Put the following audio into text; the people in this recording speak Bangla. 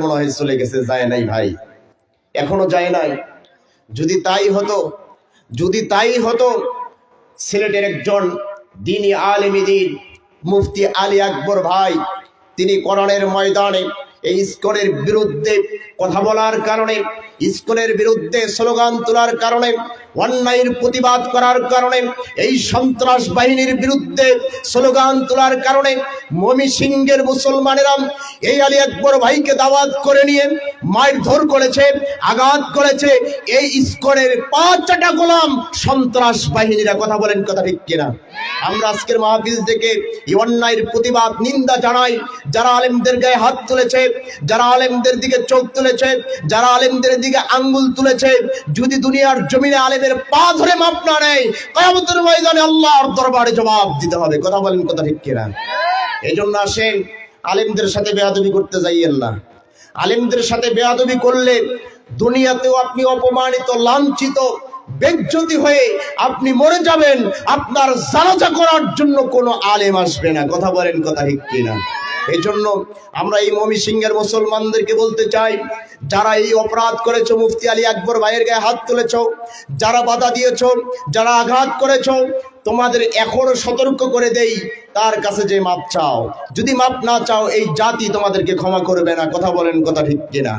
মনে হয় চলে গেছে, যায় নাই ভাই, এখনো যায় নাই। যদি তাই হতো সিলেটের একজন দ্বীনি আলেমী দ্বীন মুফতি আলী আকবর ভাই, তিনি কোরআনের ময়দানে এই ইসকনের বিরুদ্ধে কথা বলার কারণে, ইসকনের বিরুদ্ধে স্লোগান তোলার কারণে, অন্যায়ের প্রতিবাদ করার কারণে, এই সন্ত্রাস বাহিনীর বিরুদ্ধে স্লোগান তোলার কারণে ময়মনসিংহের মুসলমানেরা এই আলী আকবর ভাইকে দাওয়াত করে নিয়ে মারধর করেছে, আঘাত করেছে। এই ইসকনের 5টা গোলাম সন্ত্রাস বাহিনীরা। কথা বলেন, কথা ঠিক কিনা? আমরা আজকের মাহফিল থেকে এই অন্যায়ের প্রতিবাদ নিন্দা জানাই। যারা আলেমদের গায়ে হাত তুলেছে, যারা আলেমদের দিকে চোখ তুলেছে, যারা আলেমদের দিকে আঙ্গুল তুলেছে, যদি দুনিয়ার জমিনে আলেমের পা ধরে মাপ না নেয়, কিয়ামতের ময়দানে আল্লাহর দরবারে জবাব দিতে হবে। কথা বলেন, কথা ঠিক কিনা? এই জন্য আসেন, আলেমদের সাথে বেয়াদবি করতে যাইয়েন না। আলেমদের সাথে বেয়াদবি করলে দুনিয়াতেও আপনি অপমানিত, লাঞ্ছিত, বেজ্জতি হয়ে আপনি মরে যাবেন। আপনার জানাজা করার জন্য কোনো আলেম আসবে না। কথা বলেন, কথা ঠিক কিনা? এই জন্য আমরা এই ময়মনসিংহের মুসলমানদেরকে বলতে চাই, যারা এই অপরাধ করেছো, মুফতি আলী আকবর ভাইয়ের গায়ে হাত তুলেছো, যারা বাধা দিয়েছো, যারা আঘাত করেছো, তোমাদের এখনো সতর্ক করে দেই, তার কাছে যে মাপ চাও। যদি মাপ না চাও, এই জাতি তোমাদেরকে ক্ষমা করবে না। কথা বলেন, কথা ঠিক কিনা?